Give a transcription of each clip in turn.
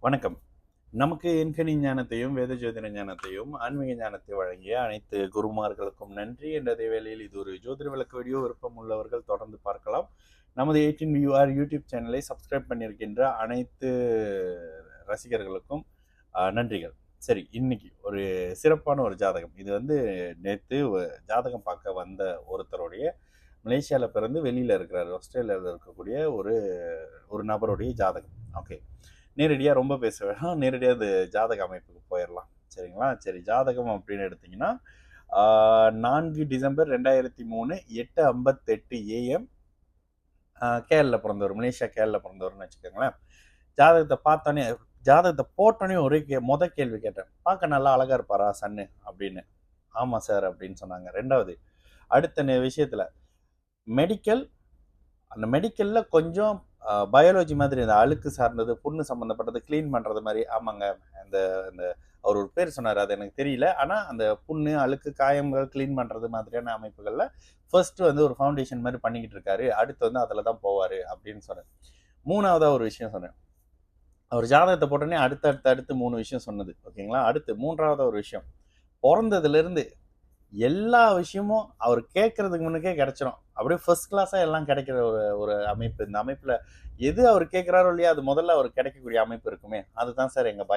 வணக்கம். நமக்கு எண்கணி ஞானத்தையும், வேத ஜோதிட ஞானத்தையும், ஆன்மீக ஞானத்தை வழங்கிய அனைத்து குருமார்களுக்கும் நன்றி. என்ற வேளையில் இது ஒரு ஜோதிட விளக்க வீடியோ. விருப்பம் உள்ளவர்கள் தொடர்ந்து பார்க்கலாம். நமது 18UR யூடியூப் சேனலை சப்ஸ்கிரைப் பண்ணியிருக்கின்ற அனைத்து ரசிகர்களுக்கும் நன்றிகள். சரி, இன்னைக்கு ஒரு சிறப்பான ஒரு ஜாதகம். இது நேத்து ஜாதகம் பார்க்க வந்த ஒருத்தருடைய மலேசியாவில் பிறந்து வெளியில் இருக்கிறார், ஆஸ்திரேலியாவில் இருக்கக்கூடிய ஒரு நபருடைய ஜாதகம். ஓகே, நேரடியாக ரொம்ப பேச வேணாம், நேரடியாக அது ஜாதக அமைப்புக்கு போயிடலாம். சரிங்களா? சரி, ஜாதகம் அப்படின்னு எடுத்திங்கன்னா 4 டிசம்பர் 2003 8:58 AM கேரள பிறந்தவர், மலேசியா கேரள பிறந்தவர்னு வச்சுக்கோங்களேன். ஜாதகத்தை போட்டோன்னே ஒரே கேள்வி கேட்டேன். பார்க்க நல்லா அழகா இருப்பாரா சன்னு அப்படின்னு. ஆமாம் சார் அப்படின்னு சொன்னாங்க. ரெண்டாவது, அடுத்த விஷயத்தில் மெடிக்கல், அந்த மெடிக்கலில் கொஞ்சம் பயாலஜி மாதிரி இந்த அழுக்கு சார்ந்தது, புண்ணு சம்மந்தப்பட்டது, க்ளீன் பண்ணுறது மாதிரி. ஆமாங்க, அந்த அந்த அவர் ஒரு பேர் சொன்னார், அது எனக்கு தெரியல. ஆனால் அந்த புண்ணு, அழுக்கு, காயங்கள் க்ளீன் பண்ணுறது மாதிரியான அமைப்புகளில் ஃபர்ஸ்ட்டு ஒரு ஃபவுண்டேஷன் மாதிரி பண்ணிக்கிட்டு இருக்காரு. அடுத்து அதில் தான் போவார் அப்படின்னு சொன்னேன். மூணாவதாக ஒரு விஷயம் சொன்னேன். அவர் ஜாதகத்தை போட்டோன்னே அடுத்து 3 விஷயம் சொன்னது. ஓகேங்களா? அடுத்து மூன்றாவது ஒரு விஷயம், பிறந்ததுலேருந்து எல்லா விஷயமும் அவர் கேட்கறதுக்கு முன்னுக்கே கிடைச்சிடும். அப்படியே ஃபர்ஸ்ட் கிளாஸாக எல்லாம் கிடைக்கிற ஒரு அமைப்பு. இந்த அமைப்பில் எது அவர் கேட்குறாரோ இல்லையா, அது முதல்ல அவர் கிடைக்கக்கூடிய அமைப்பு இருக்குமே, அதுதான் சார் எங்கள்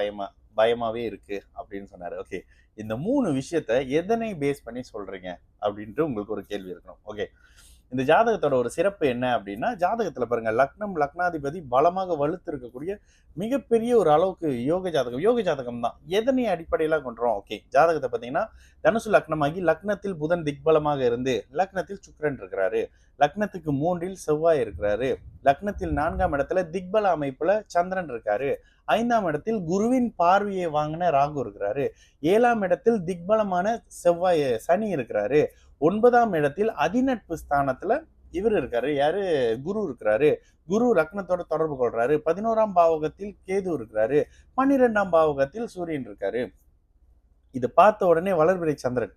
பயமாகவே இருக்குது அப்படின்னு சொன்னார். ஓகே, இந்த 3 விஷயத்த எதனை பேஸ் பண்ணி சொல்கிறீங்க அப்படின்ட்டு உங்களுக்கு ஒரு கேள்வி இருக்கணும். ஓகே, இந்த ஜாதகத்தோட ஒரு சிறப்பு என்ன அப்படின்னா, ஜாதகத்தில் பாருங்க, லக்னாதிபதி பலமாக வலுத்து இருக்கக்கூடிய மிகப்பெரிய ஒரு அளவுக்கு யோக ஜாதகம் தான். எதனை அடிப்படையில கொண்டுறோம்? ஓகே, ஜாதகத்தை பார்த்தீங்கன்னா தனுசு லக்னமாகி லக்னத்தில் புதன் திக்பலமாக இருந்து லக்னத்தில் சுக்கிரன் இருக்கிறாரு, லக்னத்துக்கு 3இல் செவ்வாய் இருக்கிறாரு, லக்னத்தில் 4ஆம் இடத்துல திக்பல அமைப்புல சந்திரன் இருக்காரு, 5ஆம் இடத்தில் குருவின் பார்வையை வாங்கின ராகு இருக்கிறாரு, 7ஆம் இடத்தில் திக்பலமான சனி இருக்கிறாரு, 9ஆம் இடத்தில் அதிநட்பு ஸ்தானத்துல இவர் இருக்காரு, யாரு, குரு இருக்கிறாரு. குரு லக்னத்தோட தொடர்பு கொள்றாரு. 11ஆம் பாவகத்தில் கேது இருக்கிறாரு, 12ஆம் பாவகத்தில் சூரியன் இருக்காரு. இது பார்த்த உடனே வளர்பிறை சந்திரன்.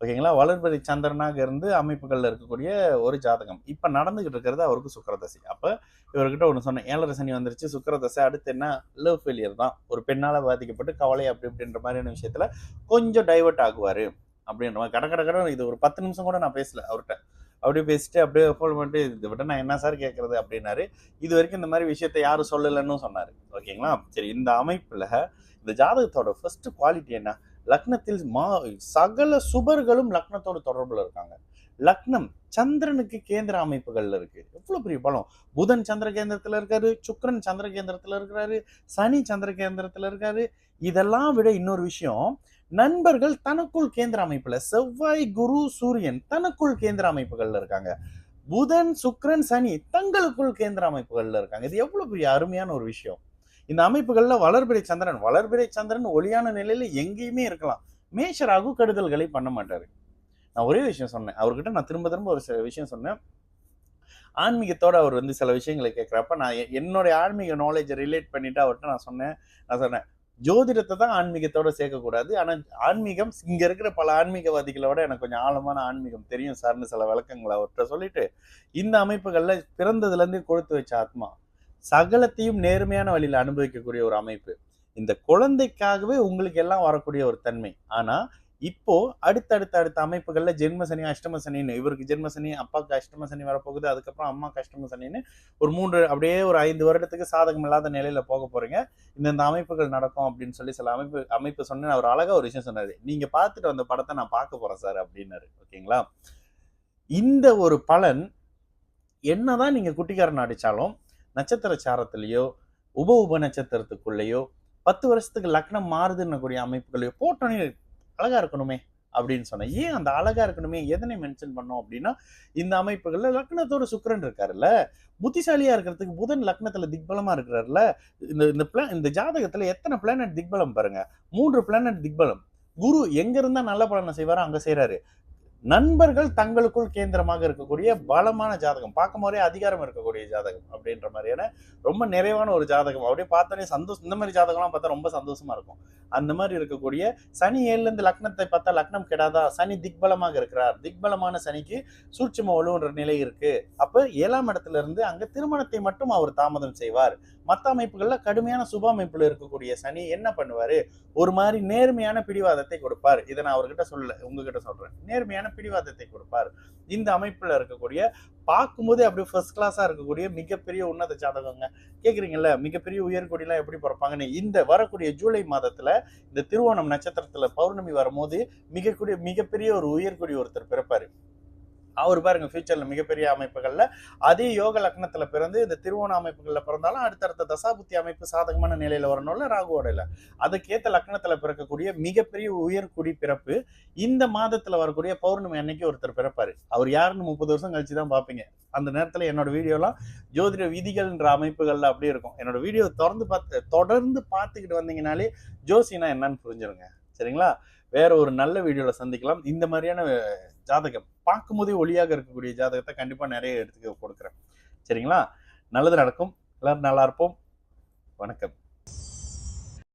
ஓகேங்களா? வளர்பிறை சந்திரனாக இருந்து அமைப்புகள்ல இருக்கக்கூடிய ஒரு ஜாதகம். இப்ப நடந்துகிட்டு இருக்கிறது அவருக்கு சுக்கிரதசை. அப்ப இவர்கிட்ட ஒண்ணு சொன்னேன், 7.5 சனி வந்துருச்சு, சுக்கிரதசை, அடுத்து என்ன, லவ் ஃபெயிலியர் தான், ஒரு பெண்ணால பாதிக்கப்பட்டு கவலை அப்படி இப்படின்ற மாதிரியான விஷயத்துல கொஞ்சம் டைவர்ட் ஆகுவாரு அப்படின்ற மாதிரி. கடை இது ஒரு 10 நிமிஷம் கூட நான் பேசல அவர்கிட்ட. அப்படியே பேசிட்டு அப்படியே ஃபோன் பண்ணிட்டு, இதை விட நான் என்ன சார் கேட்கறது அப்படின்னாரு. இது வரைக்கும் இந்த மாதிரி விஷயத்த யாரும் சொல்லலைன்னு சொன்னாரு. ஓகேங்களா? சரி, இந்த அமைப்புல இந்த ஜாதகத்தோட ஃபர்ஸ்ட் குவாலிட்டி என்ன, லக்னத்தில் சகல சுபர்களும் லக்னத்தோட தொடர்புல இருக்காங்க. லக்னம் சந்திரனுக்கு கேந்திர அமைப்புகள்ல இருக்கு. எவ்வளவு பெரிய பலம். புதன் சந்திர கேந்திரத்துல இருக்காரு, சுக்கிரன் சந்திர கேந்திரத்துல இருக்கிறாரு, சனி சந்திர கேந்திரத்துல இருக்காரு. இதெல்லாம் விட இன்னொரு விஷயம், நண்பர்கள் தனக்குள் கேந்திர அமைப்புல, செவ்வாய் குரு சூரியன் தனக்குள் கேந்திர அமைப்புகள்ல இருக்காங்க, புதன் சுக்கிரன் சனி தங்களுக்குள் கேந்திர அமைப்புகள்ல இருக்காங்க. இது எவ்வளவு பெரிய அருமையான ஒரு விஷயம். இந்த அமைப்புகள்ல வளர்பிறை சந்திரன் ஒளியான நிலையில எங்கேயுமே இருக்கலாம். மேஷ ராகு கெடுதல்களை பண்ண மாட்டாரு. நான் ஒரே விஷயம் சொன்னேன் அவர்கிட்ட, நான் திரும்ப ஒரு விஷயம் சொன்னேன். ஆன்மீகத்தோட அவர் சில விஷயங்களை கேட்கிறப்ப நான் என்னுடைய ஆன்மீக நாலேஜை ரிலேட் பண்ணிட்டு அவர்கிட்ட நான் சொன்னேன், ஜோதிடத்தை தான் ஆன்மீகத்தோட சேர்க்கக்கூடாது. ஆனால் ஆன்மீகம், இங்க இருக்கிற பல ஆன்மீகவாதிகளோட எனக்கு கொஞ்சம் ஆழமான ஆன்மீகம் தெரியும் சார்னு சில விளக்கங்களை அவர்கிட்ட சொல்லிட்டு, இந்த அமைப்புகள்ல பிறந்ததுல இருந்து கொடுத்து வச்ச ஆத்மா சகலத்தையும் நேர்மையான வழியில அனுபவிக்கக்கூடிய ஒரு அமைப்பு. இந்த குழந்தைக்காகவே உங்களுக்கு எல்லாம் வரக்கூடிய ஒரு தன்மை. ஆனா இப்போ அடுத்த அமைப்புகள்ல ஜென்ம சனி, அஷ்டம சனின்னு, இவருக்கு ஜென்ம சனி, அப்பாவுக்கு அஷ்டம சனி வரப்போகுது, அதுக்கப்புறம் அம்மாவுக்கு அஷ்டம சனின்னு ஒரு 3 அப்படியே ஒரு 5 வருடத்துக்கு சாதகம் இல்லாத நிலையில போக போறீங்க. இந்த அமைப்புகள் நடக்கும் அப்படின்னு சொல்லி சில அமைப்பு சொன்னேன். அவர் அழகா ஒரு விஷயம் சொன்னாரு, நீங்க பார்த்துட்டு வந்த படத்தை நான் பார்க்க போறேன் சார் அப்படின்னாரு. ஓகேங்களா? இந்த ஒரு பலன் என்னதான் நீங்க குட்டிக்காரன் அடிச்சாலும் நட்சத்திர சாரத்திலேயோ உப நட்சத்திரத்துக்குள்ளேயோ 10 வருஷத்துக்கு லக்னம் மாறுதுன்னு கூடிய அமைப்புகளையோ போட்டோன்னே அழகா இருக்கணுமே அப்படின்னு சொன்னேன். ஏன் அந்த அழகா இருக்கணுமே எதனை மென்ஷன் பண்ணோம் அப்படின்னா, இந்த அமைப்புகள்ல லக்னத்தோட சுக்கிரன் இருக்காருல்ல, புத்திசாலியா இருக்கிறதுக்கு புதன் லக்னத்துல திக்பலமா இருக்கிறாருல. இந்த ஜாதகத்துல எத்தனை பிளானட் திக்பலம் பாருங்க, 3 பிளானட் திக்பலம். குரு எங்க இருந்தா நல்ல பலனை செய்வாரோ அங்க செய்யறாரு. நண்பர்கள் தங்களுக்குள் கேந்திரமாக இருக்கக்கூடிய பலமான ஜாதகம், பார்க்கும் போதே அதிகாரம் இருக்கக்கூடிய ஜாதகம் அப்படின்ற மாதிரியான ரொம்ப நிறைவான ஒரு ஜாதகம். அப்படியே பார்த்தோன்னே சந்தோஷம். இந்த மாதிரி ஜாதகம்லாம் பார்த்தா ரொம்ப சந்தோஷமா இருக்கும். அந்த மாதிரி இருக்கக்கூடிய சனி 7ல இருந்து லக்னத்தை பார்த்தா லக்னம் கெடாதா, சனி திக்பலமாக இருக்கிறார், திக்பலமான சனிக்கு சூட்சும வலுன்ற நிலை இருக்கு. அப்ப 7ஆம் இடத்துல இருந்து அங்க திருமணத்தை மட்டும் அவர் தாமதம் செய்வார். மற்ற அமைப்புகள்ல கடுமையான சுப அமைப்புல இருக்கக்கூடிய சனி என்ன பண்ணுவாரு, ஒரு மாதிரி நேர்மையான பிடிவாதத்தை கொடுப்பார். இதை நான் அவர்கிட்ட சொல்லல, உங்ககிட்ட சொல்றேன். நேர்மையான பிடிவாதத்தை கொடுப்பார். இந்த அமைப்புல இருக்கக்கூடிய பார்க்கும்போதே அப்படியே ஃபர்ஸ்ட் கிளாஸா இருக்கக்கூடிய மிகப்பெரிய உன்னத ஜாதகங்க. கேக்குறீங்கல்ல, மிகப்பெரிய உயர்கொடிலாம் எப்படி பிறப்பாங்கன்னு. இந்த வரக்கூடிய ஜூலை மாதத்துல இந்த திருவோணம் நட்சத்திரத்துல பௌர்ணமி வரும்போது மிகப்பெரிய ஒரு உயர்கொடி ஒருத்தர் பிறப்பாரு. அவர் பாருங்க ஃபியூச்சர்ல மிகப்பெரிய அமைப்புகள்ல அதே யோக லக்னத்துல பிறந்து இந்த திருவோண அமைப்புகள்ல பிறந்தாலும் அடுத்தடுத்த தசாபுத்தி அமைப்பு சாதகமான நிலையில வரணும்ல ராகுவோட. அதுக்கேத்த லக்னத்துல பிறக்கக்கூடிய மிகப்பெரிய உயர்குடி பிறப்பு இந்த மாதத்துல வரக்கூடிய பௌர்ணமி அன்னைக்கு ஒருத்தர் பிறப்பாரு. அவர் யாருன்னு 30 வருஷம் கழிச்சுதான் பாப்பீங்க. அந்த நேரத்துல என்னோட வீடியோலாம் ஜோதிட விதிகள்ன்ற அமைப்புகள்ல அப்படியே இருக்கும். என்னோட வீடியோ தொடர்ந்து பார்த்துக்கிட்டு வந்தீங்கனாலே ஜோசினா என்னன்னு புரிஞ்சிருங்க. சரிங்களா? வேற ஒரு நல்ல வீடியோல சந்திக்கலாம். இந்த மாதிரியான ஜாதகம் பார்க்கும்போதே ஒளியாக இருக்கக்கூடிய ஜாதகத்தை கண்டிப்பா நிறைய எடுத்து கொடுக்குறேன். சரிங்களா? நல்லது நடக்கும். எல்லாரும் நல்லா இருப்போம். வணக்கம்.